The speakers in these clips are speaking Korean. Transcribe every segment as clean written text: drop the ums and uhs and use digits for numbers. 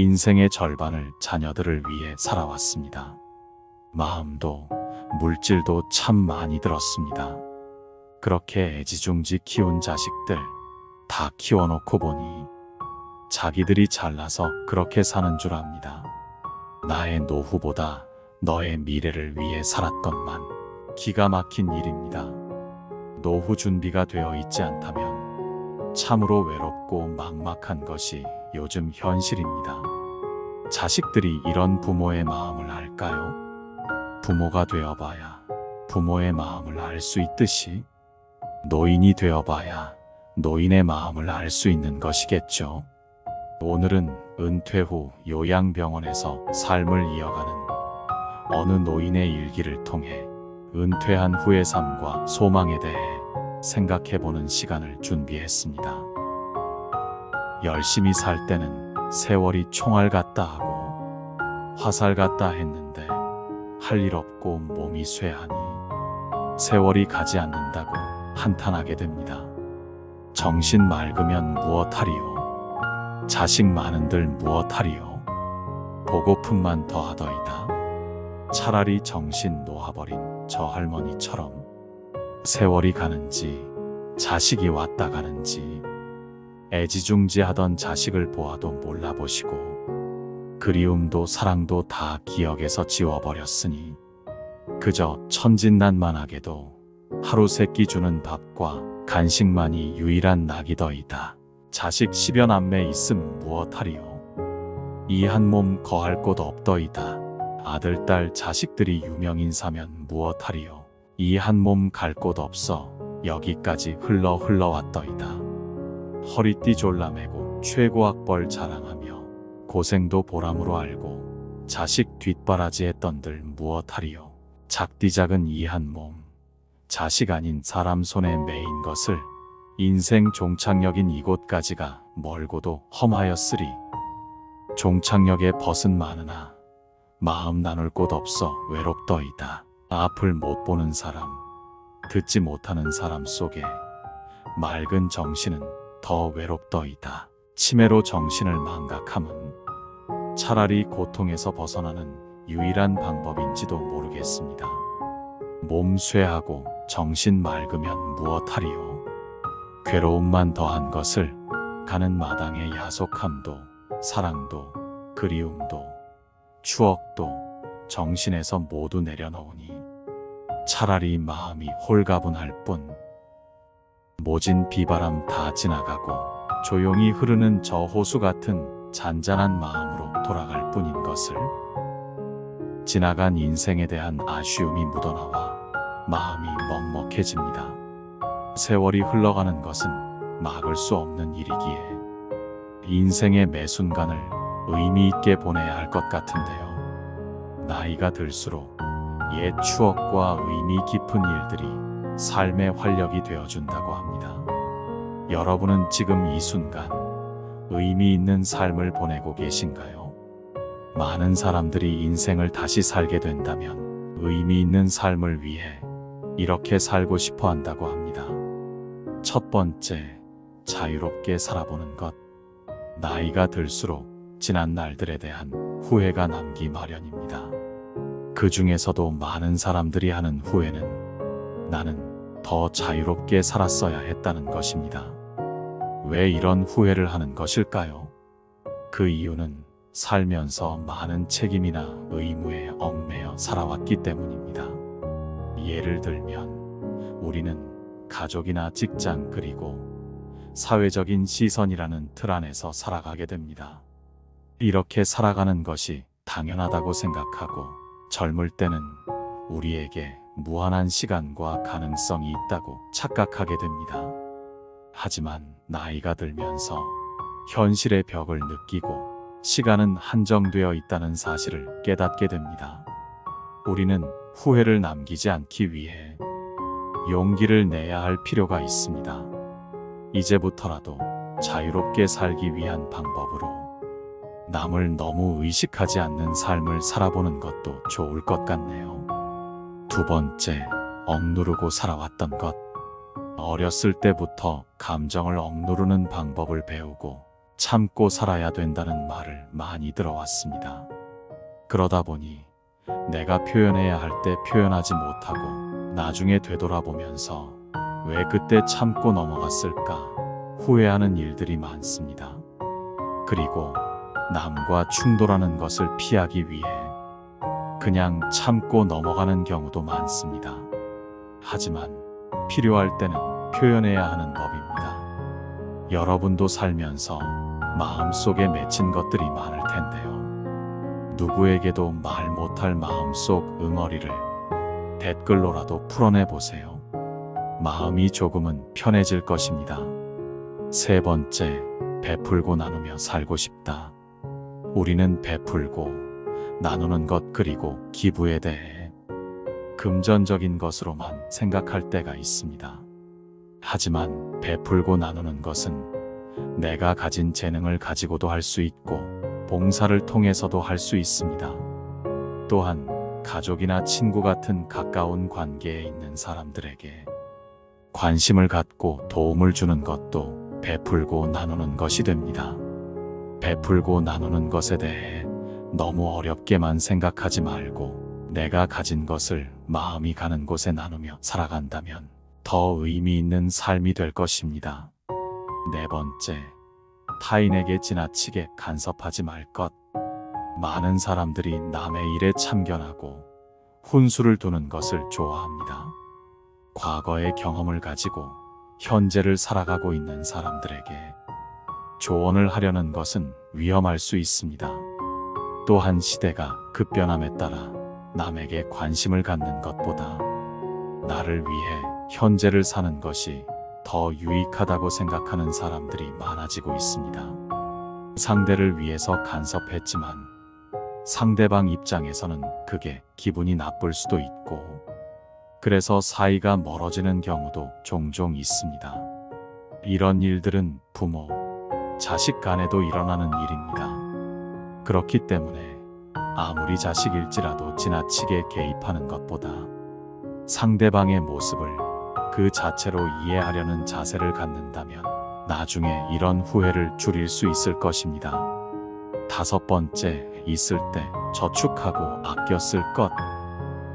인생의 절반을 자녀들을 위해 살아왔습니다. 마음도 물질도 참 많이 들었습니다. 그렇게 애지중지 키운 자식들 다 키워놓고 보니 자기들이 잘나서 그렇게 사는 줄 압니다. 나의 노후보다 너의 미래를 위해 살았건만 기가 막힌 일입니다. 노후 준비가 되어 있지 않다면 참으로 외롭고 막막한 것이 요즘 현실입니다. 자식들이 이런 부모의 마음을 알까요? 부모가 되어봐야 부모의 마음을 알 수 있듯이 노인이 되어봐야 노인의 마음을 알 수 있는 것이겠죠. 오늘은 은퇴 후 요양병원에서 삶을 이어가는 어느 노인의 일기를 통해 은퇴한 후의 삶과 소망에 대해 생각해보는 시간을 준비했습니다. 열심히 살 때는 세월이 총알 같다 하고 화살 같다 했는데 할 일 없고 몸이 쇠하니 세월이 가지 않는다고 한탄하게 됩니다. 정신 맑으면 무엇하리요? 자식 많은들 무엇하리요? 보고품만 더하더이다. 차라리 정신 놓아버린 저 할머니처럼 세월이 가는지 자식이 왔다 가는지 애지중지하던 자식을 보아도 몰라보시고 그리움도 사랑도 다 기억에서 지워버렸으니 그저 천진난만하게도 하루 세끼 주는 밥과 간식만이 유일한 낙이더이다. 자식 10여 남매 있음 무엇하리요? 이 한 몸 거할 곳 없더이다. 아들 딸 자식들이 유명인사면 무엇하리요? 이 한 몸 갈 곳 없어 여기까지 흘러왔더이다. 허리띠 졸라매고 최고학벌 자랑하며 고생도 보람으로 알고 자식 뒷바라지 했던들 무엇하리요? 작디 작은 이 한 몸 자식 아닌 사람 손에 매인 것을 인생 종착역인 이곳까지가 멀고도 험하였으리. 종착역에 벗은 많으나 마음 나눌 곳 없어 외롭더이다. 앞을 못 보는 사람, 듣지 못하는 사람 속에 맑은 정신은 더 외롭더이다. 치매로 정신을 망각함은 차라리 고통에서 벗어나는 유일한 방법인지도 모르겠습니다. 몸 쇠하고 정신 맑으면 무엇하리요? 괴로움만 더한 것을 가는 마당의 야속함도 사랑도 그리움도 추억도 정신에서 모두 내려놓으니 차라리 마음이 홀가분할 뿐 모진 비바람 다 지나가고 조용히 흐르는 저 호수 같은 잔잔한 마음으로 돌아갈 뿐인 것을 지나간 인생에 대한 아쉬움이 묻어나와 마음이 먹먹해집니다. 세월이 흘러가는 것은 막을 수 없는 일이기에 인생의 매 순간을 의미 있게 보내야 할 것 같은데요. 나이가 들수록 옛 추억과 의미 깊은 일들이 삶의 활력이 되어준다고 합니다. 여러분은 지금 이 순간 의미 있는 삶을 보내고 계신가요? 많은 사람들이 인생을 다시 살게 된다면 의미 있는 삶을 위해 이렇게 살고 싶어 한다고 합니다. 첫 번째, 자유롭게 살아보는 것. 나이가 들수록 지난 날들에 대한 후회가 남기 마련입니다. 그 중에서도 많은 사람들이 하는 후회는 나는 더 자유롭게 살았어야 했다는 것입니다. 왜 이런 후회를 하는 것일까요? 그 이유는 살면서 많은 책임이나 의무에 얽매여 살아왔기 때문입니다. 예를 들면 우리는 가족이나 직장 그리고 사회적인 시선이라는 틀 안에서 살아가게 됩니다. 이렇게 살아가는 것이 당연하다고 생각하고 젊을 때는 우리에게 무한한 시간과 가능성이 있다고 착각하게 됩니다. 하지만 나이가 들면서 현실의 벽을 느끼고 시간은 한정되어 있다는 사실을 깨닫게 됩니다. 우리는 후회를 남기지 않기 위해 용기를 내야 할 필요가 있습니다. 이제부터라도 자유롭게 살기 위한 방법으로 남을 너무 의식하지 않는 삶을 살아보는 것도 좋을 것 같네요. 두 번째, 억누르고 살아왔던 것. 어렸을 때부터 감정을 억누르는 방법을 배우고 참고 살아야 된다는 말을 많이 들어왔습니다. 그러다 보니 내가 표현해야 할 때 표현하지 못하고 나중에 되돌아보면서 왜 그때 참고 넘어갔을까 후회하는 일들이 많습니다. 그리고 남과 충돌하는 것을 피하기 위해 그냥 참고 넘어가는 경우도 많습니다. 하지만 필요할 때는 표현해야 하는 법입니다. 여러분도 살면서 마음속에 맺힌 것들이 많을 텐데요. 누구에게도 말 못할 마음속 응어리를 댓글로라도 풀어내 보세요. 마음이 조금은 편해질 것입니다. 세 번째, 베풀고 나누며 살고 싶다. 우리는 베풀고 나누는 것 그리고 기부에 대해 금전적인 것으로만 생각할 때가 있습니다. 하지만 베풀고 나누는 것은 내가 가진 재능을 가지고도 할 수 있고 봉사를 통해서도 할 수 있습니다. 또한 가족이나 친구 같은 가까운 관계에 있는 사람들에게 관심을 갖고 도움을 주는 것도 베풀고 나누는 것이 됩니다. 베풀고 나누는 것에 대해 너무 어렵게만 생각하지 말고 내가 가진 것을 마음이 가는 곳에 나누며 살아간다면 더 의미 있는 삶이 될 것입니다. 네 번째, 타인에게 지나치게 간섭하지 말 것. 많은 사람들이 남의 일에 참견하고 훈수를 두는 것을 좋아합니다. 과거의 경험을 가지고 현재를 살아가고 있는 사람들에게 조언을 하려는 것은 위험할 수 있습니다. 또한 시대가 급변함에 따라 남에게 관심을 갖는 것보다 나를 위해 현재를 사는 것이 더 유익하다고 생각하는 사람들이 많아지고 있습니다. 상대를 위해서 간섭했지만 상대방 입장에서는 그게 기분이 나쁠 수도 있고 그래서 사이가 멀어지는 경우도 종종 있습니다. 이런 일들은 부모, 자식 간에도 일어나는 일입니다. 그렇기 때문에 아무리 자식일지라도 지나치게 개입하는 것보다 상대방의 모습을 그 자체로 이해하려는 자세를 갖는다면 나중에 이런 후회를 줄일 수 있을 것입니다. 다섯 번째, 있을 때 저축하고 아껴 쓸 것.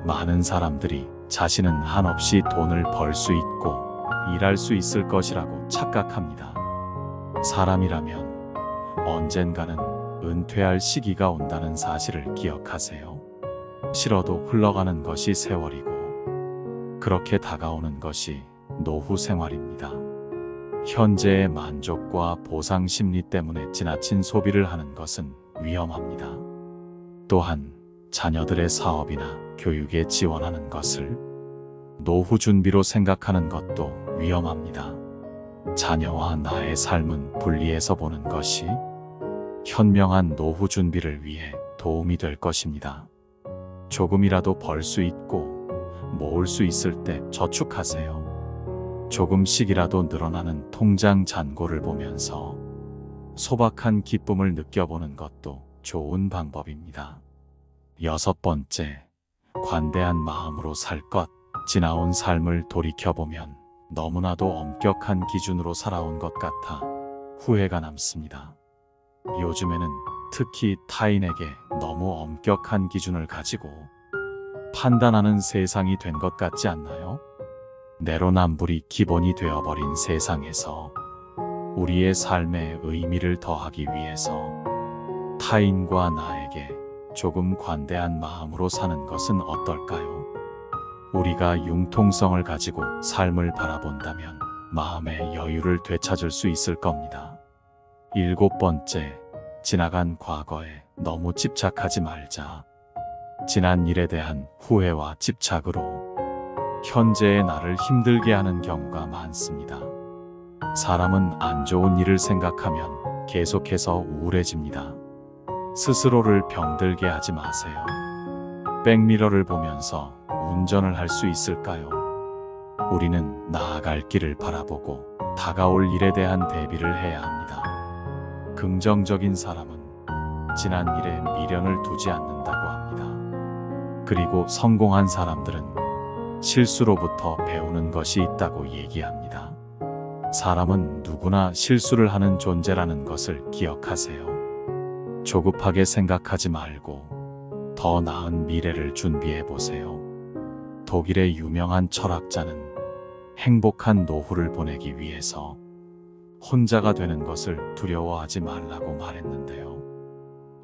많은 사람들이 자신은 한없이 돈을 벌 수 있고 일할 수 있을 것이라고 착각합니다. 사람이라면 언젠가는 은퇴할 시기가 온다는 사실을 기억하세요. 싫어도 흘러가는 것이 세월이고 그렇게 다가오는 것이 노후 생활입니다. 현재의 만족과 보상 심리 때문에 지나친 소비를 하는 것은 위험합니다. 또한 자녀들의 사업이나 교육에 지원하는 것을 노후 준비로 생각하는 것도 위험합니다. 자녀와 나의 삶은 분리해서 보는 것이 현명한 노후 준비를 위해 도움이 될 것입니다. 조금이라도 벌 수 있고 모을 수 있을 때 저축하세요. 조금씩이라도 늘어나는 통장 잔고를 보면서 소박한 기쁨을 느껴보는 것도 좋은 방법입니다. 여섯 번째, 관대한 마음으로 살 것. 지나온 삶을 돌이켜보면 너무나도 엄격한 기준으로 살아온 것 같아 후회가 남습니다. 요즘에는 특히 타인에게 너무 엄격한 기준을 가지고 판단하는 세상이 된 것 같지 않나요? 내로남불이 기본이 되어버린 세상에서 우리의 삶에 의미를 더하기 위해서 타인과 나에게 조금 관대한 마음으로 사는 것은 어떨까요? 우리가 융통성을 가지고 삶을 바라본다면 마음의 여유를 되찾을 수 있을 겁니다. 일곱 번째, 지나간 과거에 너무 집착하지 말자. 지난 일에 대한 후회와 집착으로 현재의 나를 힘들게 하는 경우가 많습니다. 사람은 안 좋은 일을 생각하면 계속해서 우울해집니다. 스스로를 병들게 하지 마세요. 백미러를 보면서 운전을 할 수 있을까요? 우리는 나아갈 길을 바라보고 다가올 일에 대한 대비를 해야 합니다. 긍정적인 사람은 지난 일에 미련을 두지 않는다고 합니다. 그리고 성공한 사람들은 실수로부터 배우는 것이 있다고 얘기합니다. 사람은 누구나 실수를 하는 존재라는 것을 기억하세요. 조급하게 생각하지 말고 더 나은 미래를 준비해 보세요. 독일의 유명한 철학자는 행복한 노후를 보내기 위해서 혼자가 되는 것을 두려워하지 말라고 말했는데요.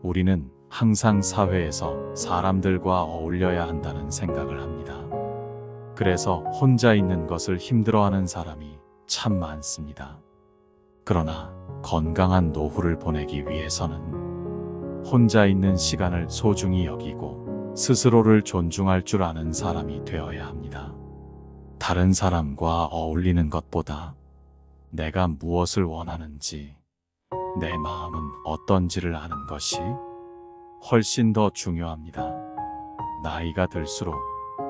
우리는 항상 사회에서 사람들과 어울려야 한다는 생각을 합니다. 그래서 혼자 있는 것을 힘들어하는 사람이 참 많습니다. 그러나 건강한 노후를 보내기 위해서는 혼자 있는 시간을 소중히 여기고 스스로를 존중할 줄 아는 사람이 되어야 합니다. 다른 사람과 어울리는 것보다 내가 무엇을 원하는지, 내 마음은 어떤지를 아는 것이 훨씬 더 중요합니다. 나이가 들수록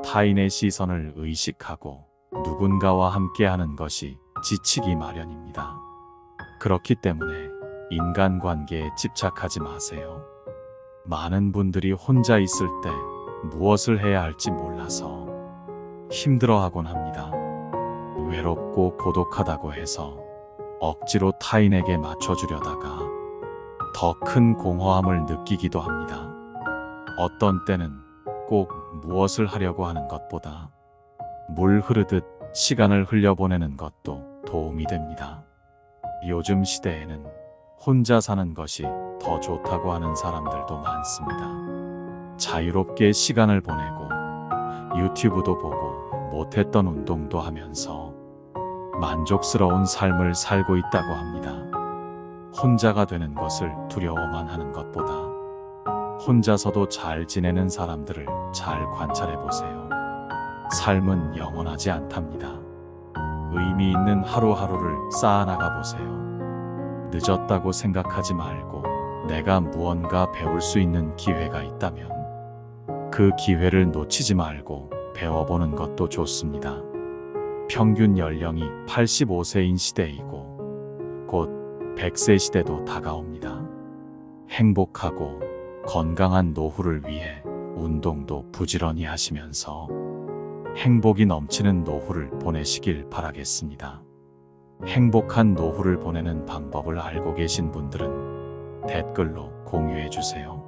타인의 시선을 의식하고 누군가와 함께하는 것이 지치기 마련입니다. 그렇기 때문에 인간관계에 집착하지 마세요. 많은 분들이 혼자 있을 때 무엇을 해야 할지 몰라서 힘들어하곤 합니다. 외롭고 고독하다고 해서 억지로 타인에게 맞춰주려다가 더 큰 공허함을 느끼기도 합니다. 어떤 때는 꼭 무엇을 하려고 하는 것보다 물 흐르듯 시간을 흘려보내는 것도 도움이 됩니다. 요즘 시대에는 혼자 사는 것이 더 좋다고 하는 사람들도 많습니다. 자유롭게 시간을 보내고 유튜브도 보고 못했던 운동도 하면서 만족스러운 삶을 살고 있다고 합니다. 혼자가 되는 것을 두려워만 하는 것보다 혼자서도 잘 지내는 사람들을 잘 관찰해 보세요. 삶은 영원하지 않답니다. 의미 있는 하루하루를 쌓아나가 보세요. 늦었다고 생각하지 말고 내가 무언가 배울 수 있는 기회가 있다면 그 기회를 놓치지 말고 배워보는 것도 좋습니다. 평균 연령이 85세인 시대이고 곧 100세 시대도 다가옵니다. 행복하고 건강한 노후를 위해 운동도 부지런히 하시면서 행복이 넘치는 노후를 보내시길 바라겠습니다. 행복한 노후를 보내는 방법을 알고 계신 분들은 댓글로 공유해 주세요.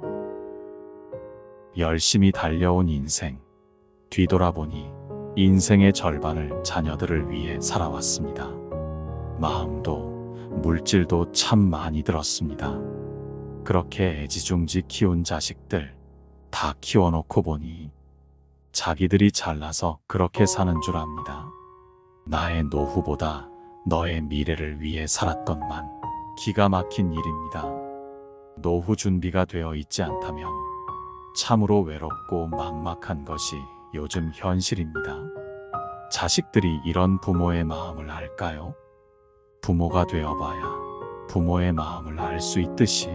열심히 달려온 인생, 뒤돌아보니 인생의 절반을 자녀들을 위해 살아왔습니다. 마음도 물질도 참 많이 들었습니다. 그렇게 애지중지 키운 자식들 다 키워놓고 보니 자기들이 잘나서 그렇게 사는 줄 압니다. 나의 노후보다 너의 미래를 위해 살았건만 기가 막힌 일입니다. 노후 준비가 되어 있지 않다면 참으로 외롭고 막막한 것이 요즘 현실입니다. 자식들이 이런 부모의 마음을 알까요? 부모가 되어봐야 부모의 마음을 알 수 있듯이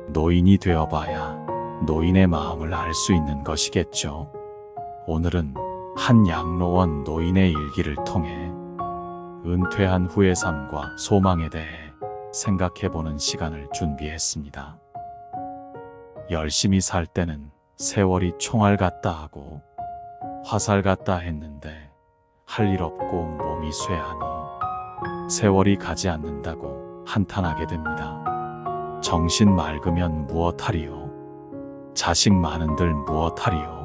노인이 되어봐야 노인의 마음을 알 수 있는 것이겠죠. 오늘은 한 양로원 노인의 일기를 통해 은퇴한 후의 삶과 소망에 대해 생각해보는 시간을 준비했습니다. 열심히 살 때는 세월이 총알 같다 하고 화살 같다 했는데 할 일 없고 몸이 쇠하니 세월이 가지 않는다고 한탄하게 됩니다. 정신 맑으면 무엇하리요? 자식 많은들 무엇하리요?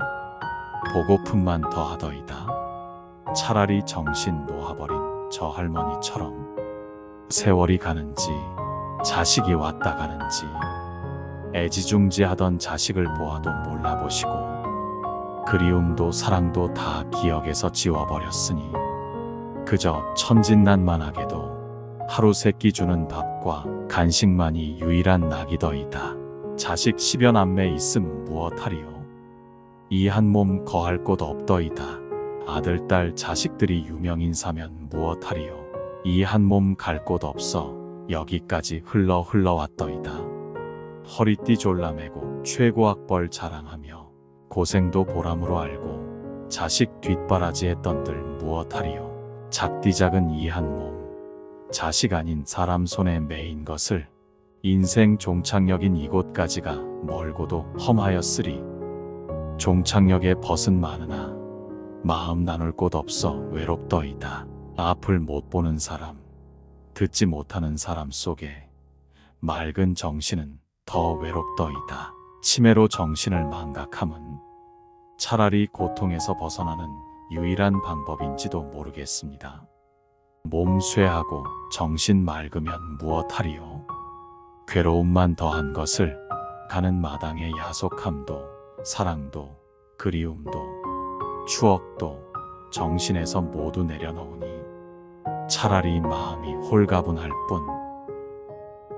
보고픈만 더하더이다. 차라리 정신 놓아버린 저 할머니처럼 세월이 가는지 자식이 왔다 가는지 애지중지하던 자식을 보아도 몰라보시고 그리움도 사랑도 다 기억에서 지워버렸으니 그저 천진난만하게도 하루 세끼 주는 밥과 간식만이 유일한 낙이더이다. 자식 10여 남매 있음 무엇하리요? 이 한 몸 거할 곳 없더이다. 아들 딸 자식들이 유명인사면 무엇하리요? 이 한 몸 갈 곳 없어 여기까지 흘러왔더이다. 허리띠 졸라매고 최고학벌 자랑하며 고생도 보람으로 알고 자식 뒷바라지 했던들 무엇하리요? 작디 작은 이 한 몸, 자식 아닌 사람 손에 매인 것을 인생 종착역인 이곳까지가 멀고도 험하였으리. 종착역에 벗은 많으나 마음 나눌 곳 없어 외롭더이다. 앞을 못 보는 사람, 듣지 못하는 사람 속에 맑은 정신은 더 외롭더이다. 치매로 정신을 망각함은 차라리 고통에서 벗어나는 유일한 방법인지도 모르겠습니다. 몸 쇠하고 정신 맑으면 무엇하리요. 괴로움만 더한 것을 가는 마당의 야속함도 사랑도 그리움도 추억도 정신에서 모두 내려놓으니 차라리 마음이 홀가분할 뿐.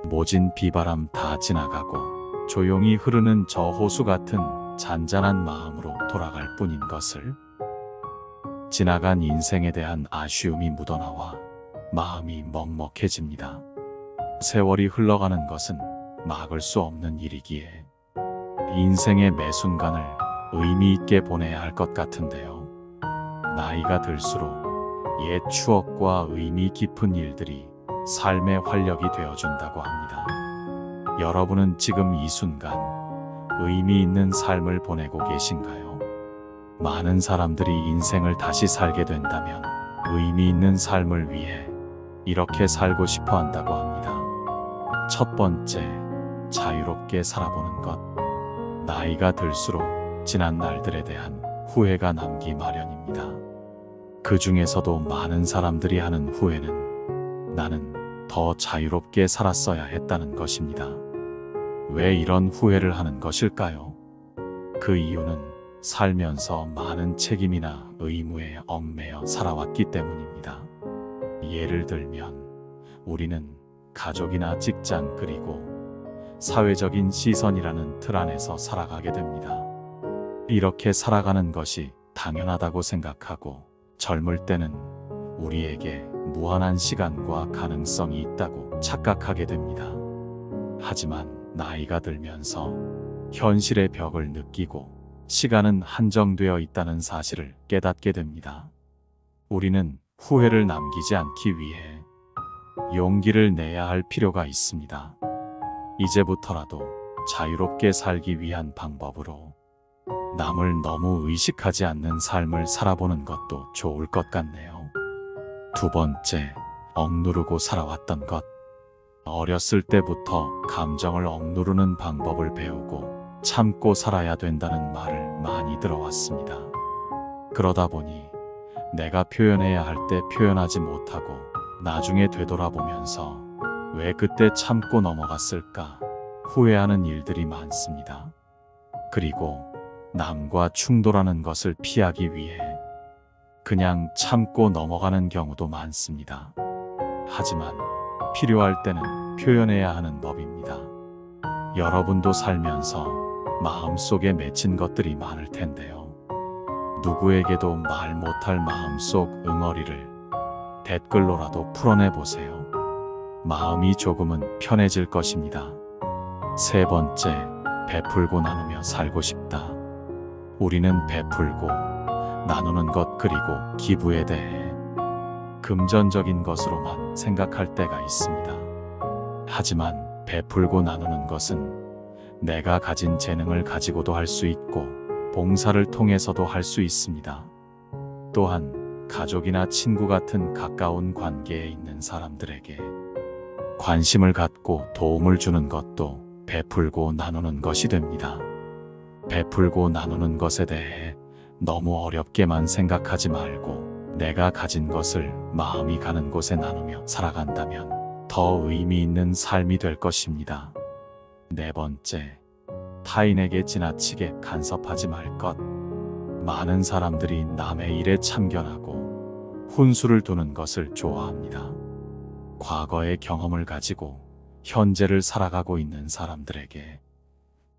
모진 비바람 다 지나가고 조용히 흐르는 저 호수 같은 잔잔한 마음으로 돌아갈 뿐인 것을. 지나간 인생에 대한 아쉬움이 묻어나와 마음이 먹먹해집니다. 세월이 흘러가는 것은 막을 수 없는 일이기에 인생의 매 순간을 의미 있게 보내야 할 것 같은데요. 나이가 들수록 옛 추억과 의미 깊은 일들이 삶의 활력이 되어준다고 합니다. 여러분은 지금 이 순간 의미 있는 삶을 보내고 계신가요? 많은 사람들이 인생을 다시 살게 된다면 의미 있는 삶을 위해 이렇게 살고 싶어 한다고 합니다. 첫 번째, 자유롭게 살아보는 것. 나이가 들수록 지난 날들에 대한 후회가 남기 마련입니다. 그 중에서도 많은 사람들이 하는 후회는 나는 더 자유롭게 살았어야 했다는 것입니다. 왜 이런 후회를 하는 것일까요? 그 이유는 살면서 많은 책임이나 의무에 얽매여 살아왔기 때문입니다. 예를 들면 우리는 가족이나 직장 그리고 사회적인 시선이라는 틀 안에서 살아가게 됩니다. 이렇게 살아가는 것이 당연하다고 생각하고 젊을 때는 우리에게 무한한 시간과 가능성이 있다고 착각하게 됩니다. 하지만 나이가 들면서 현실의 벽을 느끼고 시간은 한정되어 있다는 사실을 깨닫게 됩니다. 우리는 후회를 남기지 않기 위해 용기를 내야 할 필요가 있습니다. 이제부터라도 자유롭게 살기 위한 방법으로 남을 너무 의식하지 않는 삶을 살아보는 것도 좋을 것 같네요. 두 번째, 억누르고 살아왔던 것. 어렸을 때부터 감정을 억누르는 방법을 배우고 참고 살아야 된다는 말을 많이 들어왔습니다. 그러다 보니 내가 표현해야 할 때 표현하지 못하고 나중에 되돌아보면서 왜 그때 참고 넘어갔을까 후회하는 일들이 많습니다. 그리고 남과 충돌하는 것을 피하기 위해 그냥 참고 넘어가는 경우도 많습니다. 하지만 필요할 때는 표현해야 하는 법입니다. 여러분도 살면서 마음속에 맺힌 것들이 많을 텐데요. 누구에게도 말 못할 마음속 응어리를 댓글로라도 풀어내 보세요. 마음이 조금은 편해질 것입니다. 세 번째, 베풀고 나누며 살고 싶다. 우리는 베풀고 나누는 것 그리고 기부에 대해 금전적인 것으로만 생각할 때가 있습니다. 하지만 베풀고 나누는 것은 내가 가진 재능을 가지고도 할 수 있고 봉사를 통해서도 할 수 있습니다. 또한 가족이나 친구 같은 가까운 관계에 있는 사람들에게 관심을 갖고 도움을 주는 것도 베풀고 나누는 것이 됩니다. 베풀고 나누는 것에 대해 너무 어렵게만 생각하지 말고 내가 가진 것을 마음이 가는 곳에 나누며 살아간다면 더 의미 있는 삶이 될 것입니다. 네 번째, 타인에게 지나치게 간섭하지 말 것. 많은 사람들이 남의 일에 참견하고 훈수를 두는 것을 좋아합니다. 과거의 경험을 가지고 현재를 살아가고 있는 사람들에게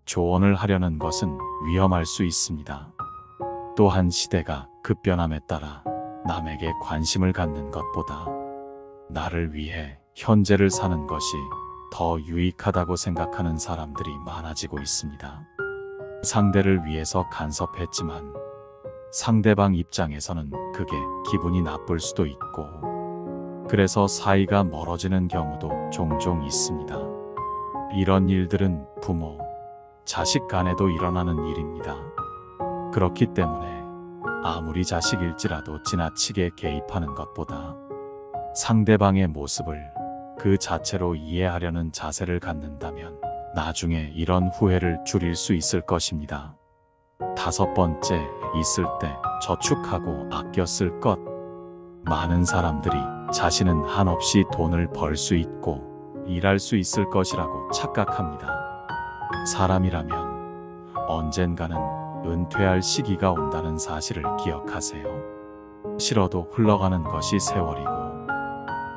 조언을 하려는 것은 위험할 수 있습니다. 또한 시대가 급변함에 따라 남에게 관심을 갖는 것보다 나를 위해 현재를 사는 것이 더 유익하다고 생각하는 사람들이 많아지고 있습니다. 상대를 위해서 간섭했지만 상대방 입장에서는 그게 기분이 나쁠 수도 있고 그래서 사이가 멀어지는 경우도 종종 있습니다. 이런 일들은 부모, 자식 간에도 일어나는 일입니다. 그렇기 때문에 아무리 자식일지라도 지나치게 개입하는 것보다 상대방의 모습을 그 자체로 이해하려는 자세를 갖는다면 나중에 이런 후회를 줄일 수 있을 것입니다. 5번째, 있을 때 저축하고 아껴 쓸 것. 많은 사람들이 자신은 한없이 돈을 벌 수 있고 일할 수 있을 것이라고 착각합니다. 사람이라면 언젠가는 은퇴할 시기가 온다는 사실을 기억하세요. 싫어도 흘러가는 것이 세월이고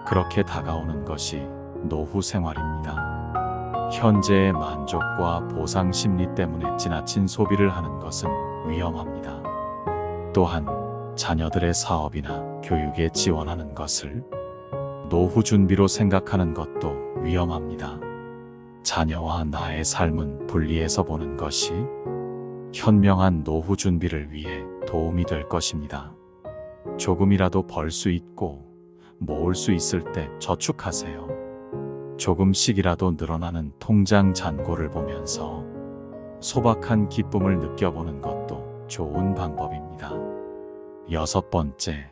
그렇게 다가오는 것이 노후 생활입니다. 현재의 만족과 보상 심리 때문에 지나친 소비를 하는 것은 위험합니다. 또한 자녀들의 사업이나 교육에 지원하는 것을 노후 준비로 생각하는 것도 위험합니다. 자녀와 나의 삶은 분리해서 보는 것이 현명한 노후 준비를 위해 도움이 될 것입니다. 조금이라도 벌 수 있고 모을 수 있을 때 저축하세요. 조금씩이라도 늘어나는 통장 잔고를 보면서 소박한 기쁨을 느껴보는 것도 좋은 방법입니다. 6번째,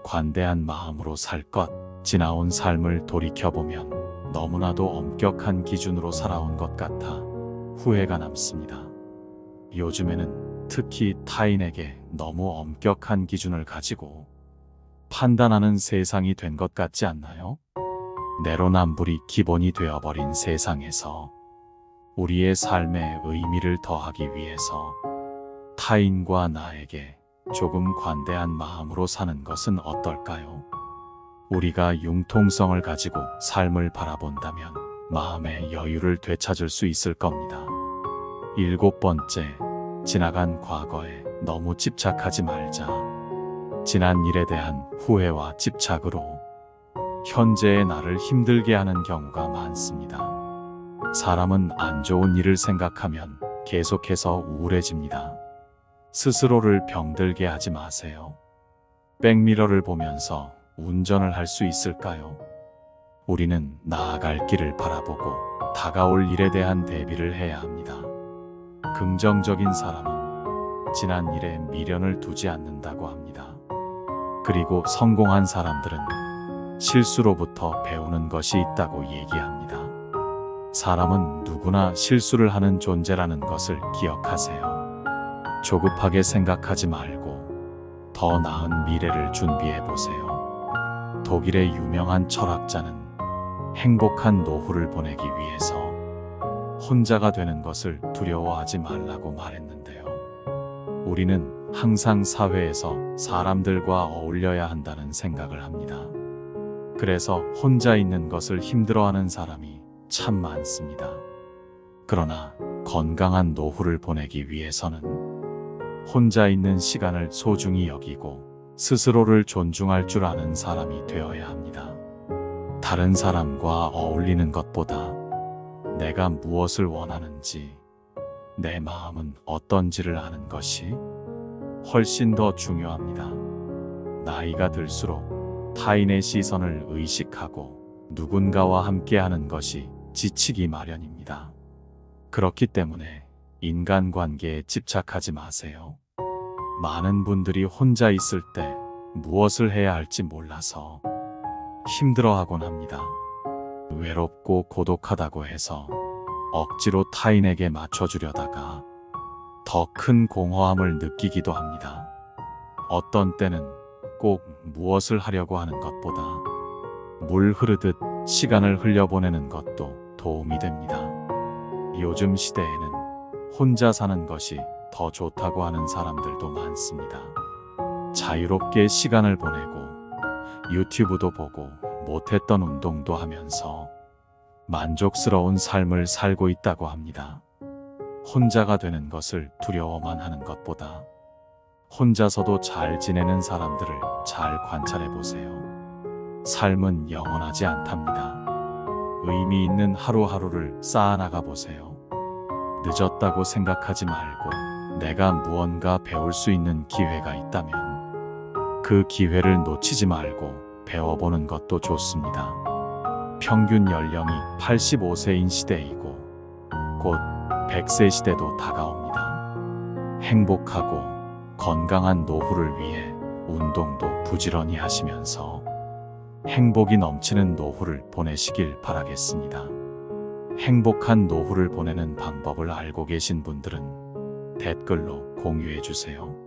관대한 마음으로 살 것. 지나온 삶을 돌이켜보면 너무나도 엄격한 기준으로 살아온 것 같아 후회가 남습니다. 요즘에는 특히 타인에게 너무 엄격한 기준을 가지고 판단하는 세상이 된 것 같지 않나요? 내로남불이 기본이 되어버린 세상에서 우리의 삶에 의미를 더하기 위해서 타인과 나에게 조금 관대한 마음으로 사는 것은 어떨까요? 우리가 융통성을 가지고 삶을 바라본다면 마음의 여유를 되찾을 수 있을 겁니다. 7번째, 지나간 과거에 너무 집착하지 말자. 지난 일에 대한 후회와 집착으로 현재의 나를 힘들게 하는 경우가 많습니다. 사람은 안 좋은 일을 생각하면 계속해서 우울해집니다. 스스로를 병들게 하지 마세요. 백미러를 보면서 운전을 할 수 있을까요? 우리는 나아갈 길을 바라보고 다가올 일에 대한 대비를 해야 합니다. 긍정적인 사람은 지난 일에 미련을 두지 않는다고 합니다. 그리고 성공한 사람들은 실수로부터 배우는 것이 있다고 얘기합니다. 사람은 누구나 실수를 하는 존재라는 것을 기억하세요. 조급하게 생각하지 말고 더 나은 미래를 준비해 보세요. 독일의 유명한 철학자는 행복한 노후를 보내기 위해서 혼자가 되는 것을 두려워하지 말라고 말했는데요. 우리는 항상 사회에서 사람들과 어울려야 한다는 생각을 합니다. 그래서 혼자 있는 것을 힘들어하는 사람이 참 많습니다. 그러나 건강한 노후를 보내기 위해서는 혼자 있는 시간을 소중히 여기고 스스로를 존중할 줄 아는 사람이 되어야 합니다. 다른 사람과 어울리는 것보다 내가 무엇을 원하는지, 내 마음은 어떤지를 아는 것이 훨씬 더 중요합니다. 나이가 들수록 타인의 시선을 의식하고 누군가와 함께하는 것이 지치기 마련입니다. 그렇기 때문에 인간관계에 집착하지 마세요. 많은 분들이 혼자 있을 때 무엇을 해야 할지 몰라서 힘들어하곤 합니다. 외롭고 고독하다고 해서 억지로 타인에게 맞춰주려다가 더 큰 공허함을 느끼기도 합니다. 어떤 때는 꼭 무엇을 하려고 하는 것보다 물 흐르듯 시간을 흘려보내는 것도 도움이 됩니다. 요즘 시대에는 혼자 사는 것이 더 좋다고 하는 사람들도 많습니다. 자유롭게 시간을 보내고 유튜브도 보고 못했던 운동도 하면서 만족스러운 삶을 살고 있다고 합니다. 혼자가 되는 것을 두려워만 하는 것보다 혼자서도 잘 지내는 사람들을 잘 관찰해 보세요. 삶은 영원하지 않답니다. 의미 있는 하루하루를 쌓아나가 보세요. 늦었다고 생각하지 말고 내가 무언가 배울 수 있는 기회가 있다면 그 기회를 놓치지 말고 배워보는 것도 좋습니다. 평균 연령이 85세인 시대이고 곧 100세 시대도 다가옵니다. 행복하고 건강한 노후를 위해 운동도 부지런히 하시면서 행복이 넘치는 노후를 보내시길 바라겠습니다. 행복한 노후를 보내는 방법을 알고 계신 분들은 댓글로 공유해 주세요.